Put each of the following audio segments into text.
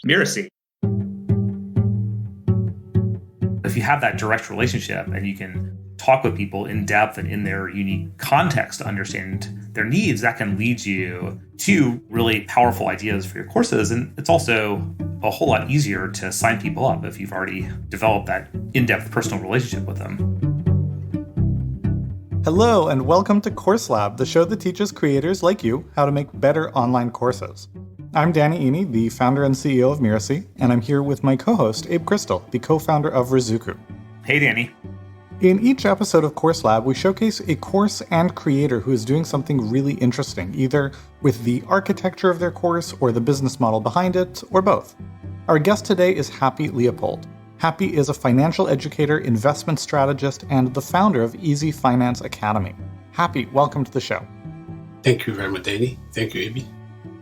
Mirasee. If you have that direct relationship and you can talk with people in depth and in their unique context to understand their needs, that can lead you to really powerful ideas for your courses. And it's also a whole lot easier to sign people up if you've already developed that in-depth personal relationship with them. Hello, and welcome to Course Lab, the show that teaches creators like you how to make better online courses. I'm Danny Iny, the founder and CEO of Mirasee, and I'm here with my co-host, Abe Crystal, the co-founder of Rizuku. Hey, Danny. In each episode of Course Lab, we showcase a course and creator who is doing something really interesting, either with the architecture of their course or the business model behind it, or both. Our guest today is Happi Leopold. Happi is a financial educator, investment strategist, and the founder of Easy Finance Academy. Happi, welcome to the show. Thank you very much, Danny. Thank you, Abby.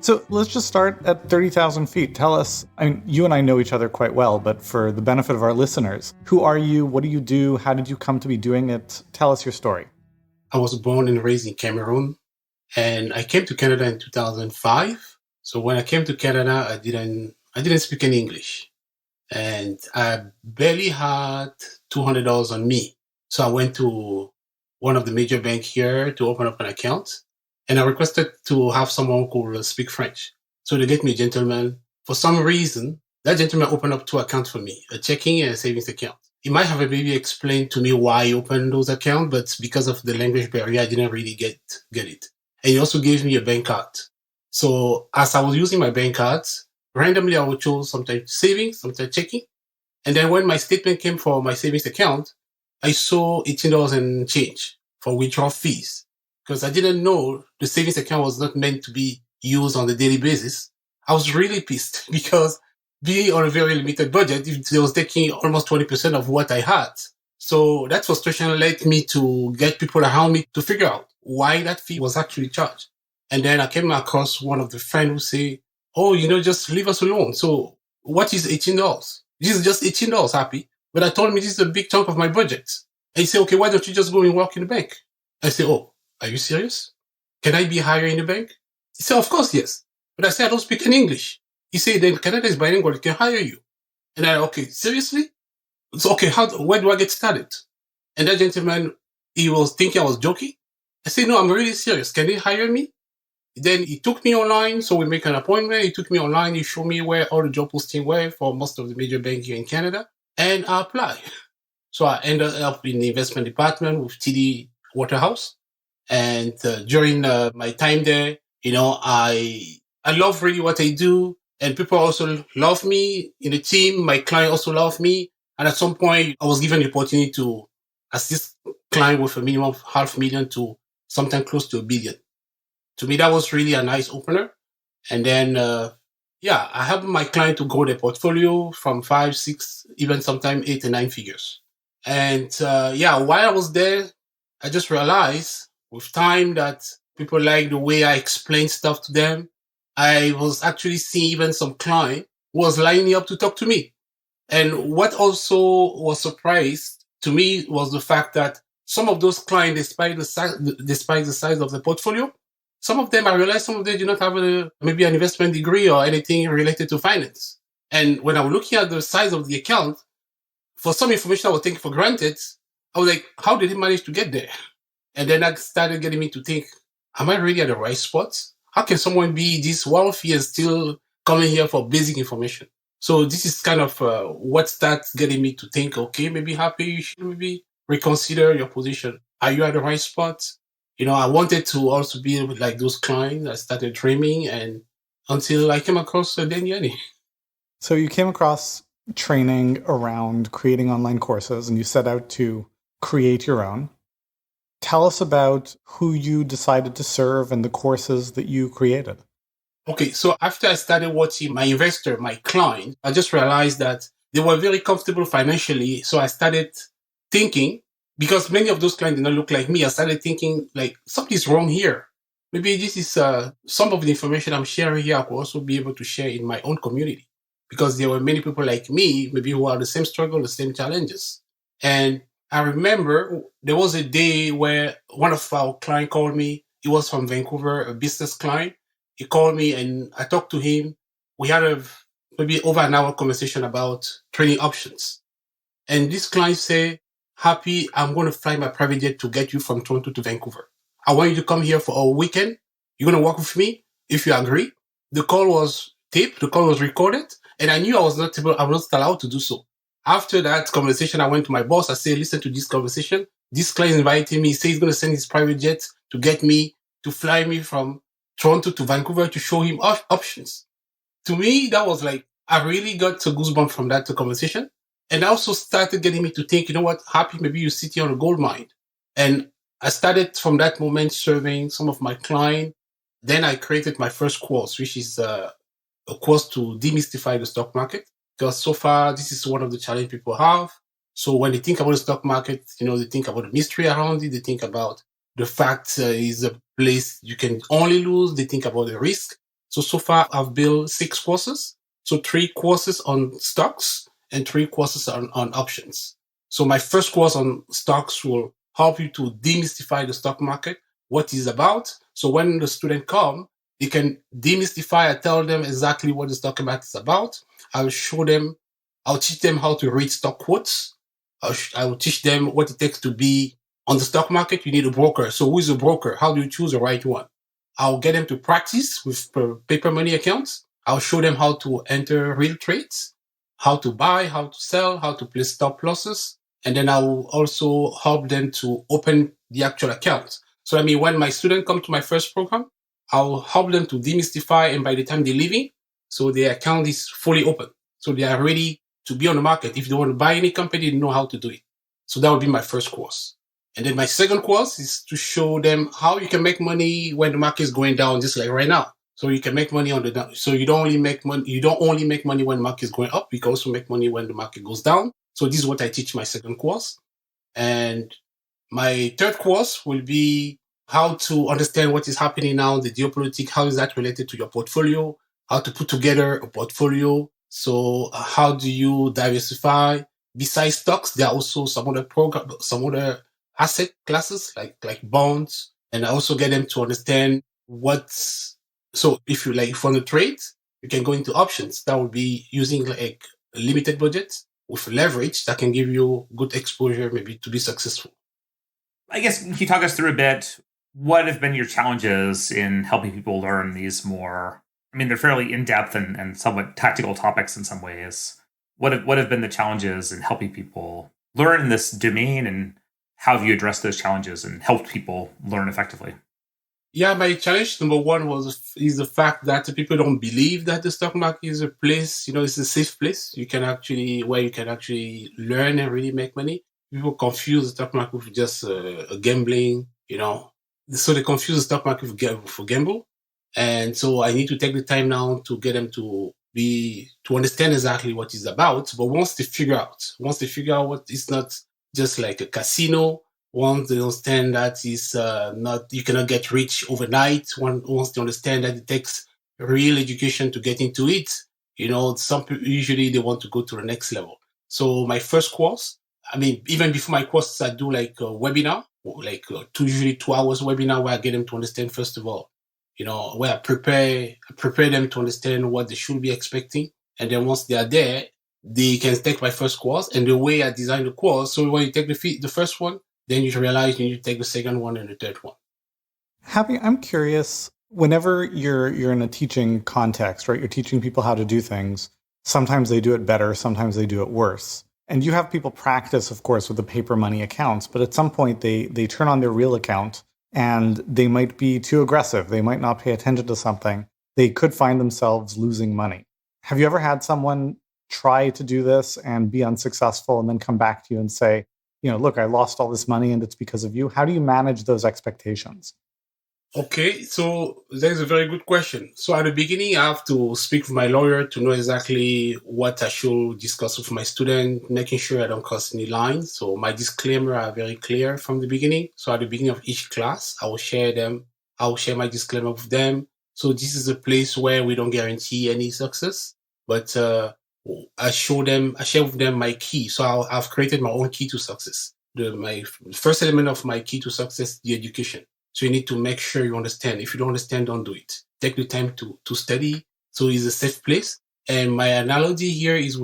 So let's just start at 30,000 feet. Tell us, you and I know each other quite well, but for the benefit of our listeners, who are you? What do you do? How did you come to be doing it? Tell us your story. I was born and raised in Cameroon, and I came to Canada in 2005. So when I came to Canada, I didn't speak any English, and I barely had $200 on me. So I went to one of the major banks here to open up an account. And I requested to have someone who could speak French. So they get me a gentleman. For some reason, that gentleman opened up two accounts for me, a checking and a savings account. He might have maybe explained to me why he opened those accounts, but because of the language barrier, I didn't really get it. And he also gave me a bank card. So as I was using my bank cards, randomly I would choose sometimes savings, sometimes checking. And then when my statement came for my savings account, I saw $18 and change for withdrawal fees. Because I didn't know the savings account was not meant to be used on a daily basis. I was really pissed because being on a very limited budget, it was taking almost 20% of what I had. So that frustration led me to get people around me to figure out why that fee was actually charged. And then I came across one of the friends who say, just leave us alone. So what is $18? This is just $18, Happi. But I told him this is a big chunk of my budget. And he said, okay, why don't you just go and work in the bank? I said, are you serious? Can I be hired in the bank? He said, of course, yes. But I said, I don't speak any English. He said, then Canada is bilingual, it can hire you. And I, okay, seriously? So, okay, where do I get started? And that gentleman, he was thinking I was joking. I said, no, I'm really serious. Can they hire me? Then he took me online. So we make an appointment. He took me online. He showed me where all the job postings were for most of the major banks here in Canada. And I applied. So I ended up in the investment department with TD Waterhouse. And during my time there, I love really what I do. And people also love me in the team. My client also love me. And at some point, I was given the opportunity to assist client with a minimum of $500,000 to sometimes close to $1 billion. To me, that was really a nice opener. And then, I helped my client to grow their portfolio from 5, 6, even sometimes 8 and 9 figures. And while I was there, I just realized with time that people like the way I explain stuff to them. I was actually seeing even some client who was lining up to talk to me. And what also was surprised to me was the fact that some of those clients, despite the size of the portfolio, some of them do not have maybe an investment degree or anything related to finance. And when I was looking at the size of the account, for some information I was taking for granted, I was like, how did he manage to get there? And then that started getting me to think, am I really at the right spot? How can someone be this wealthy and still coming here for basic information? So this is kind of what starts getting me to think, okay, maybe Happi, you should maybe reconsider your position. Are you at the right spot? I wanted to also be like those clients. I started dreaming and until I came across Danny. So you came across training around creating online courses and you set out to create your own. Tell us about who you decided to serve and the courses that you created. Okay, so after I started watching my investor, my client, I just realized that they were very comfortable financially. So I started thinking, because many of those clients did not look like me, I started thinking like something's wrong here. Maybe this is some of the information I'm sharing here I could also be able to share in my own community. Because there were many people like me, maybe who had the same struggle, the same challenges. And I remember there was a day where one of our clients called me. He was from Vancouver, a business client. He called me and I talked to him. We had a maybe over an hour conversation about trading options. And this client say, Happy, I'm going to fly my private jet to get you from Toronto to Vancouver. I want you to come here for a weekend. You're going to work with me if you agree. The call was taped. The call was recorded. And I knew I was not allowed to do so. After that conversation, I went to my boss. I said, listen to this conversation. This client invited me. He said he's going to send his private jet to get me, to fly me from Toronto to Vancouver to show him options. To me, that was like, I really got a goosebump from that conversation. And also started getting me to think, you know what, Happy, maybe you sit here on a gold mine. And I started from that moment serving some of my clients. Then I created my first course, which is a course to demystify the stock market. Because so far, this is one of the challenges people have. So when they think about the stock market, they think about the mystery around it. They think about the fact is a place you can only lose. They think about the risk. So far, I've built 6 courses. So 3 courses on stocks and 3 courses on options. So my first course on stocks will help you to demystify the stock market, what it's about. So when the student come, they can demystify. I tell them exactly what the stock market is about. I'll teach them how to read stock quotes. I will teach them what it takes to be on the stock market. You need a broker. So who is a broker? How do you choose the right one? I'll get them to practice with paper money accounts. I'll show them how to enter real trades, how to buy, how to sell, how to place stop losses. And then I will also help them to open the actual account. So when my students come to my first program, I'll help them to demystify. And by the time they're leaving, so their account is fully open. So they are ready to be on the market. If they want to buy any company, they know how to do it. So that would be my first course. And then my second course is to show them how you can make money when the market is going down, just like right now. So you can make money on the down. So you don't only make money when the market is going up. You can also make money when the market goes down. So this is what I teach my second course. And my third course will be how to understand what is happening now, the geopolitics, how is that related to your portfolio, how to put together a portfolio. So how do you diversify? Besides stocks, there are also some other asset classes like bonds. And I also get them to understand so if you want to trade, you can go into options. That would be using like a limited budget with leverage that can give you good exposure, maybe to be successful. I guess, can you talk us through a bit? What have been your challenges in helping people learn these more? They're fairly in-depth and somewhat tactical topics in some ways. What have been the challenges in helping people learn in this domain, and how have you addressed those challenges and helped people learn effectively? Yeah, my challenge number one is the fact that people don't believe that the stock market is a place, it's a safe place where you can actually learn and really make money. People confuse the stock market with just a gambling, So they confuse the stock market for gamble. And so I need to take the time now to get them to understand exactly what it's about. But once they figure out what it's not just like a casino, once they understand that you cannot get rich overnight, once they understand that it takes real education to get into it, some people usually they want to go to the next level. So my first course, even before my courses, I do like a webinar, usually 2 hours webinar where I get them to understand, first of all, where I prepare them to understand what they should be expecting. And then once they are there, they can take my first course. And the way I design the course, so when you take the first one, then you realize you need to take the second one and the third one. Happy, I'm curious, whenever you're in a teaching context, right, you're teaching people how to do things, sometimes they do it better, sometimes they do it worse. And you have people practice, of course, with the paper money accounts, but at some point they turn on their real account and they might be too aggressive. They might not pay attention to something. They could find themselves losing money. Have you ever had someone try to do this and be unsuccessful and then come back to you and say, look, I lost all this money and it's because of you? How do you manage those expectations? Okay, so that is a very good question. So at the beginning, I have to speak with my lawyer to know exactly what I should discuss with my student, making sure I don't cross any lines. So my disclaimer are very clear from the beginning. So at the beginning of each class, I will share my disclaimer with them. So this is a place where we don't guarantee any success, but I share with them my key. So I've created my own key to success. My first element of my key to success, the education. So you need to make sure you understand. If you don't understand, don't do it. Take the time to study. So it's a safe place. And my analogy here is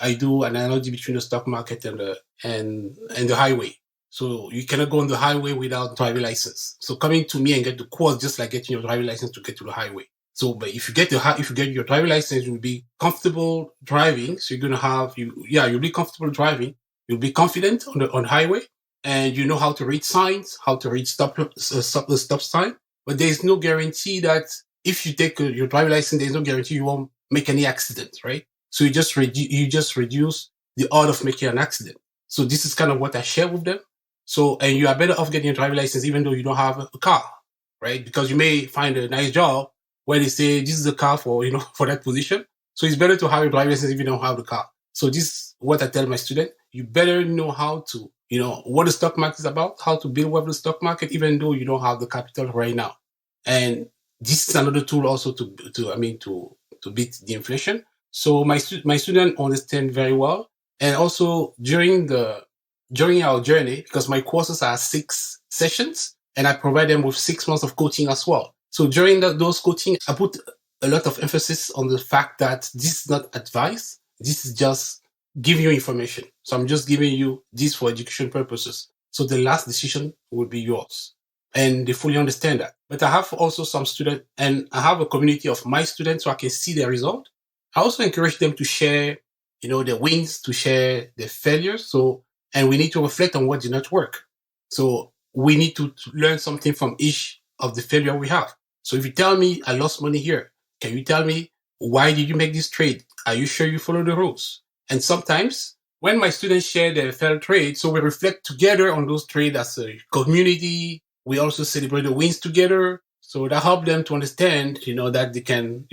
I do an analogy between the stock market and the highway. So you cannot go on the highway without driving license. So coming to me and get the course, just like getting your driving license to get to the highway. So, but if you get your driving license, you'll be comfortable driving. So you're going to have, you'll be comfortable driving. You'll be confident on the highway, and you know how to read signs, how to read stop sign. But there's no guarantee that if you take your driving license, there's no guarantee you won't make any accidents, right? So you just reduce the odds of making an accident. So this is kind of what I share with them. So, and you are better off getting a driving license even though you don't have a car, right? Because you may find a nice job where they say this is a car for that position. So it's better to have a driving license if you don't have the car. So this is what I tell my student. You better know how to, what the stock market is about, how to build up the stock market, even though you don't have the capital right now. And this is another tool also to beat the inflation. So my student understand very well. And also during our journey, because my courses are 6 sessions, and I provide them with 6 months of coaching as well. So during those coaching, I put a lot of emphasis on the fact that this is not advice. This is just giving you information. So I'm just giving you this for education purposes. So the last decision will be yours. And they fully understand that. But I have also some students, and I have a community of my students so I can see their result. I also encourage them to share, their wins, to share their failures. And we need to reflect on what did not work. So we need to learn something from each of the failure we have. So if you tell me I lost money here, can you tell me why did you make this trade? Are you sure you follow the rules? And sometimes when my students share their failed trade, so we reflect together on those trades as a community. We also celebrate the wins together. So that helps them to understand, that they can,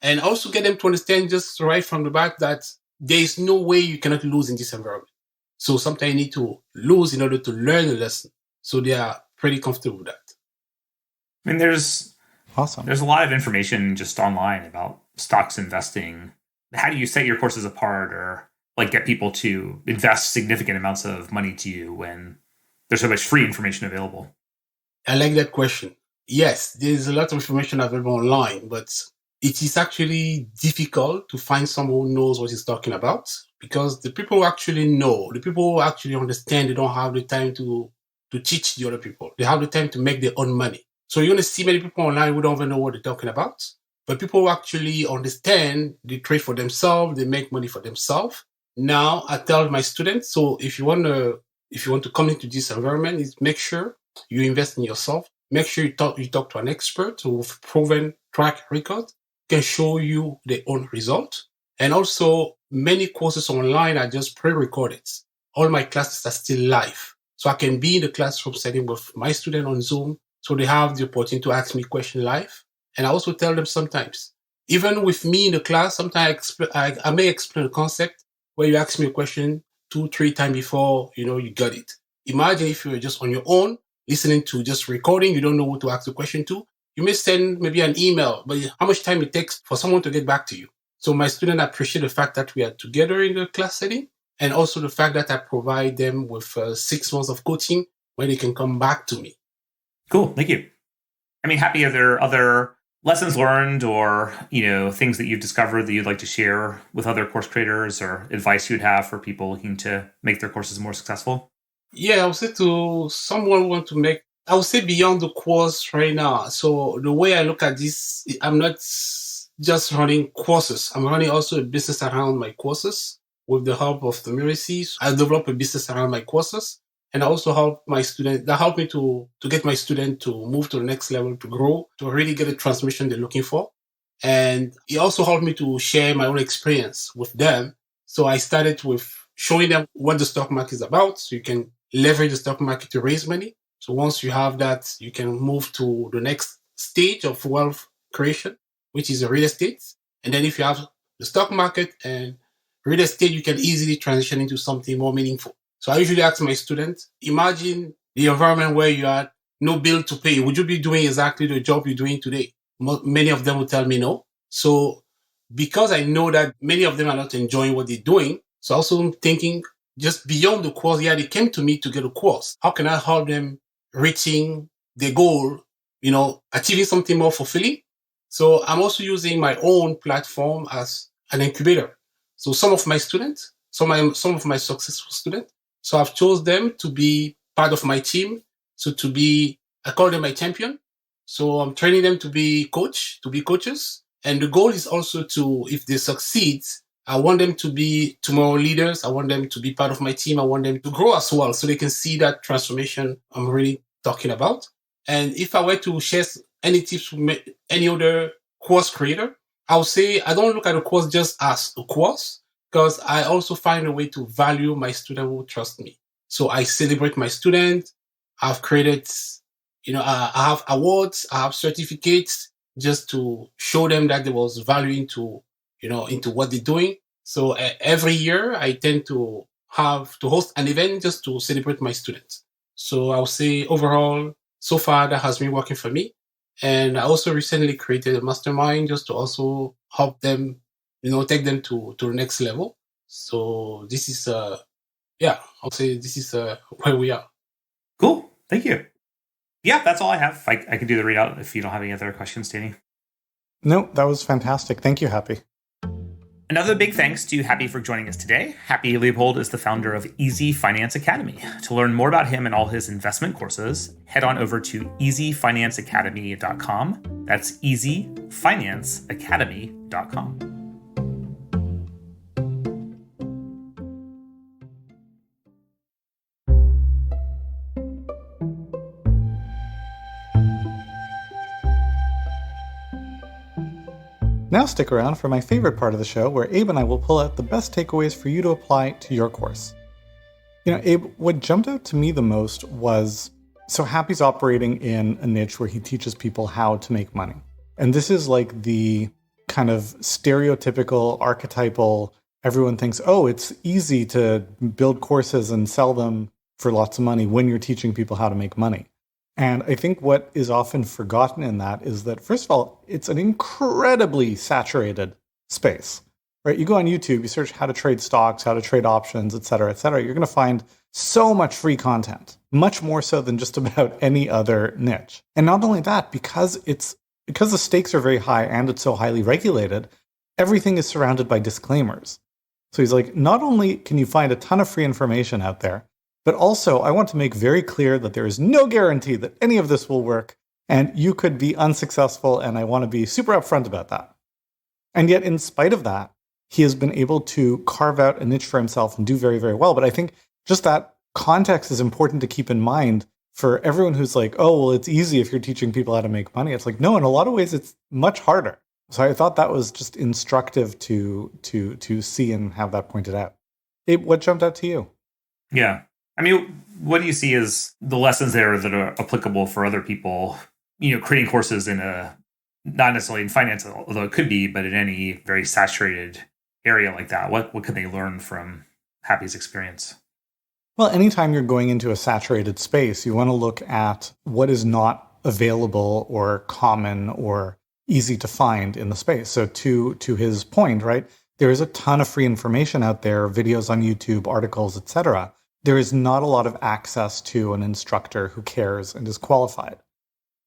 and also get them to understand just right from the back that there is no way you cannot lose in this environment. So sometimes you need to lose in order to learn a lesson. So they are pretty comfortable with that. I mean, there's awesome. There's a lot of information just online about stocks investing. How do you set your courses apart or get people to invest significant amounts of money to you when there's so much free information available? I like that question. Yes, there's a lot of information available online, but it is actually difficult to find someone who knows what he's talking about, because the people who actually know, the people who actually understand, they don't have the time to teach the other people. They have the time to make their own money. So you're going to see many people online who don't even know what they're talking about. But people who actually understand, they trade for themselves, they make money for themselves. Now I tell my students, so if you want to come into this environment, is make sure you invest in yourself. Make sure you talk to an expert with proven track record, can show you their own result. And also many courses online are just pre-recorded. All my classes are still live. So I can be in the classroom setting with my student on Zoom. So they have the opportunity to ask me questions live. And I also tell them sometimes, even with me in the class, sometimes I may explain a concept where you ask me a question 2-3 times before, you got it. Imagine if you were just on your own, listening to just recording, you don't know who to ask the question to. You may send maybe an email, but how much time it takes for someone to get back to you. So my students appreciate the fact that we are together in the class setting, and also the fact that I provide them with 6 months of coaching where they can come back to me. Cool. Thank you. I mean, Happi, are there other lessons learned or, things that you've discovered that you'd like to share with other course creators, or advice you'd have for people looking to make their courses more successful? Yeah, I would say to someone who wants to make, I would say beyond the course right now. So the way I look at this, I'm not just running courses. I'm running also a business around my courses with the help of the Mirasee. I develop a business around my courses, and I also help my students. That helped me to get my student to move to the next level, to grow, to really get the transmission they're looking for. And it also helped me to share my own experience with them. So I started with showing them what the stock market is about, so you can leverage the stock market to raise money. So once you have that, you can move to the next stage of wealth creation, which is the real estate. And then if you have the stock market and real estate, you can easily transition into something more meaningful. So I usually ask my students, imagine the environment where you had no bill to pay. Would you be doing exactly the job you're doing today? Many of them will tell me no. So because I know that many of them are not enjoying what they're doing, so also I'm thinking just beyond the course, they came to me to get a course. How can I help them reaching their goal, achieving something more fulfilling? So I'm also using my own platform as an incubator. So some of my students, some of my successful students, so I've chose them to be part of my team. So I call them my champion. So I'm training them to be coaches. And the goal is also to, if they succeed, I want them to be tomorrow leaders. I want them to be part of my team. I want them to grow as well so they can see that transformation I'm really talking about. And if I were to share any tips with any other course creator, I would say I don't look at a course just as a course, because I also find a way to value my student who trust me. So I celebrate my student. I've created, I have awards, I have certificates just to show them that there was value into what they're doing. So every year I tend to host an event just to celebrate my students. So I would say overall, so far that has been working for me. And I also recently created a mastermind just to also help them, take them to the next level. So this is, I'll say this is where we are. Cool. Thank you. Yeah, that's all I have. I can do the readout if you don't have any other questions, Danny. No, that was fantastic. Thank you, Happi. Another big thanks to Happi for joining us today. Happi Leopold is the founder of Easy Finance Academy. To learn more about him and all his investment courses, head on over to easyfinanceacademy.com. That's easyfinanceacademy.com. Now stick around for my favorite part of the show, where Abe and I will pull out the best takeaways for you to apply to your course. Abe, what jumped out to me the most was, so Happi's operating in a niche where he teaches people how to make money. And this is like the kind of stereotypical, archetypal, everyone thinks, oh, it's easy to build courses and sell them for lots of money when you're teaching people how to make money. And I think what is often forgotten in that is that, first of all, it's an incredibly saturated space, right? You go on YouTube, you search how to trade stocks, how to trade options, et cetera, you're going to find so much free content, much more so than just about any other niche. And not only that, because the stakes are very high and it's so highly regulated, everything is surrounded by disclaimers. So he's like, not only can you find a ton of free information out there, but also, I want to make very clear that there is no guarantee that any of this will work, and you could be unsuccessful, and I want to be super upfront about that. And yet, in spite of that, he has been able to carve out a niche for himself and do very, very well. But I think just that context is important to keep in mind for everyone who's like, oh, well, it's easy if you're teaching people how to make money. It's like, no, in a lot of ways, it's much harder. So I thought that was just instructive to see and have that pointed out. Abe, what jumped out to you? Yeah. I mean, what do you see as the lessons there that are applicable for other people, creating courses in not necessarily in finance, although it could be, but in any very saturated area like that? What could they learn from Happi's experience? Well, anytime you're going into a saturated space, you want to look at what is not available or common or easy to find in the space. So to his point, right, there is a ton of free information out there, videos on YouTube, articles, etc. There is not a lot of access to an instructor who cares and is qualified.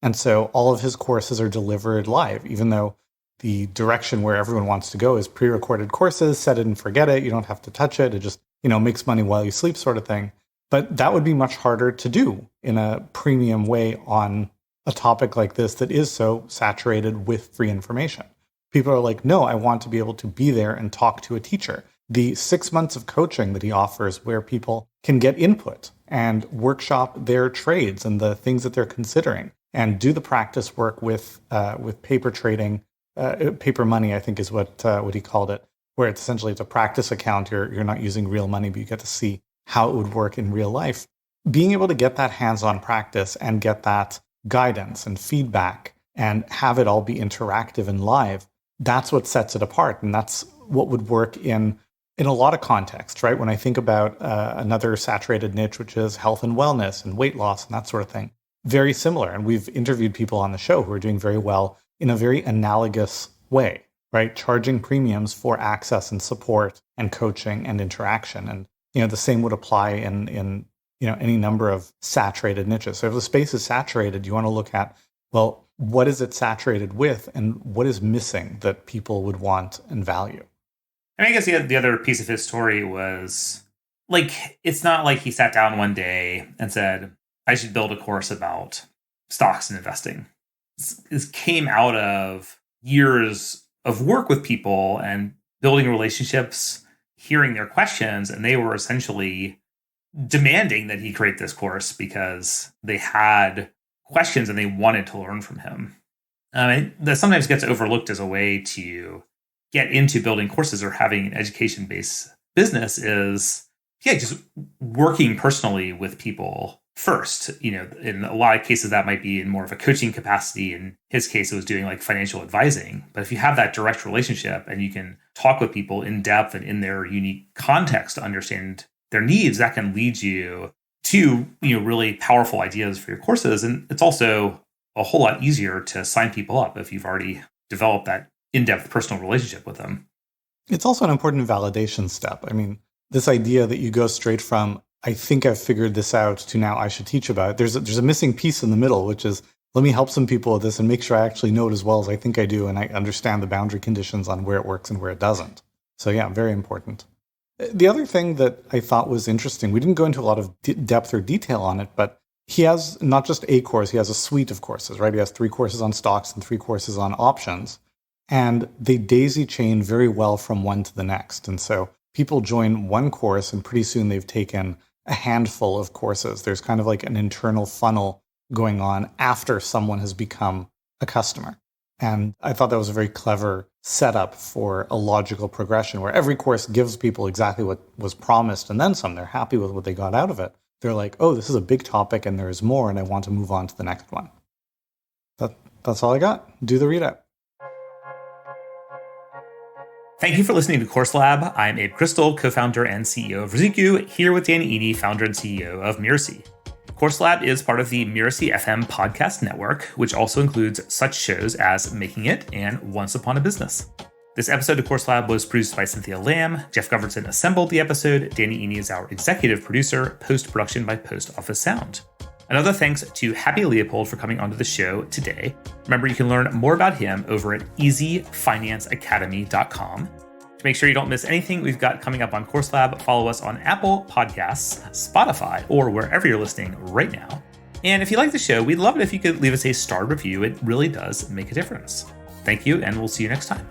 And so all of his courses are delivered live, even though the direction where everyone wants to go is pre-recorded courses, set it and forget it. You don't have to touch it. It just, makes money while you sleep sort of thing. But that would be much harder to do in a premium way on a topic like this that is so saturated with free information. People are like, no, I want to be able to be there and talk to a teacher. The 6 months of coaching that he offers where people can get input and workshop their trades and the things that they're considering and do the practice work with paper trading, paper money, I think is what he called it, where it's essentially it's a practice account. You're not using real money, but you get to see how it would work in real life. Being able to get that hands-on practice and get that guidance and feedback and have it all be interactive and live, that's what sets it apart. And that's what would work in a lot of contexts, right? When I think about another saturated niche, which is health and wellness and weight loss and that sort of thing, very similar. And we've interviewed people on the show who are doing very well in a very analogous way, right? Charging premiums for access and support and coaching and interaction. And, the same would apply in any number of saturated niches. So if the space is saturated, you want to look at, well, what is it saturated with and what is missing that people would want and value? And I guess the other piece of his story was like, it's not like he sat down one day and said, I should build a course about stocks and investing. This came out of years of work with people and building relationships, hearing their questions, and they were essentially demanding that he create this course because they had questions and they wanted to learn from him. That sometimes gets overlooked as a way to get into building courses or having an education-based business is, just working personally with people first. In a lot of cases, that might be in more of a coaching capacity. In his case, it was doing like financial advising. But if you have that direct relationship and you can talk with people in depth and in their unique context to understand their needs, that can lead you to, really powerful ideas for your courses. And it's also a whole lot easier to sign people up if you've already developed that in-depth personal relationship with them. It's also an important validation step. I mean, this idea that you go straight from, I think I've figured this out, to now I should teach about it. There's a missing piece in the middle, which is, let me help some people with this and make sure I actually know it as well as I think I do, and I understand the boundary conditions on where it works and where it doesn't. So yeah, very important. The other thing that I thought was interesting, we didn't go into a lot of depth or detail on it, but he has not just a course, he has a suite of courses, right? He has 3 courses on stocks and 3 courses on options. And they daisy chain very well from one to the next. And so people join one course and pretty soon they've taken a handful of courses. There's kind of like an internal funnel going on after someone has become a customer. And I thought that was a very clever setup for a logical progression where every course gives people exactly what was promised and then some. They're happy with what they got out of it. They're like, oh, this is a big topic and there is more and I want to move on to the next one. That's all I got. Do the readout. Thank you for listening to Course Lab. I'm Abe Crystal, co-founder and CEO of Riziku, here with Danny Eady, founder and CEO of Mirasee. Course Lab is part of the Mirasee FM podcast network, which also includes such shows as Making It and Once Upon a Business. This episode of Course Lab was produced by Cynthia Lamb. Jeff Govertson assembled the episode. Danny Eady is our executive producer, post-production by Post Office Sound. Another thanks to Happi Leopold for coming onto the show today. Remember, you can learn more about him over at easyfinanceacademy.com. To make sure you don't miss anything we've got coming up on Course Lab, follow us on Apple Podcasts, Spotify, or wherever you're listening right now. And if you like the show, we'd love it if you could leave us a star review. It really does make a difference. Thank you, and we'll see you next time.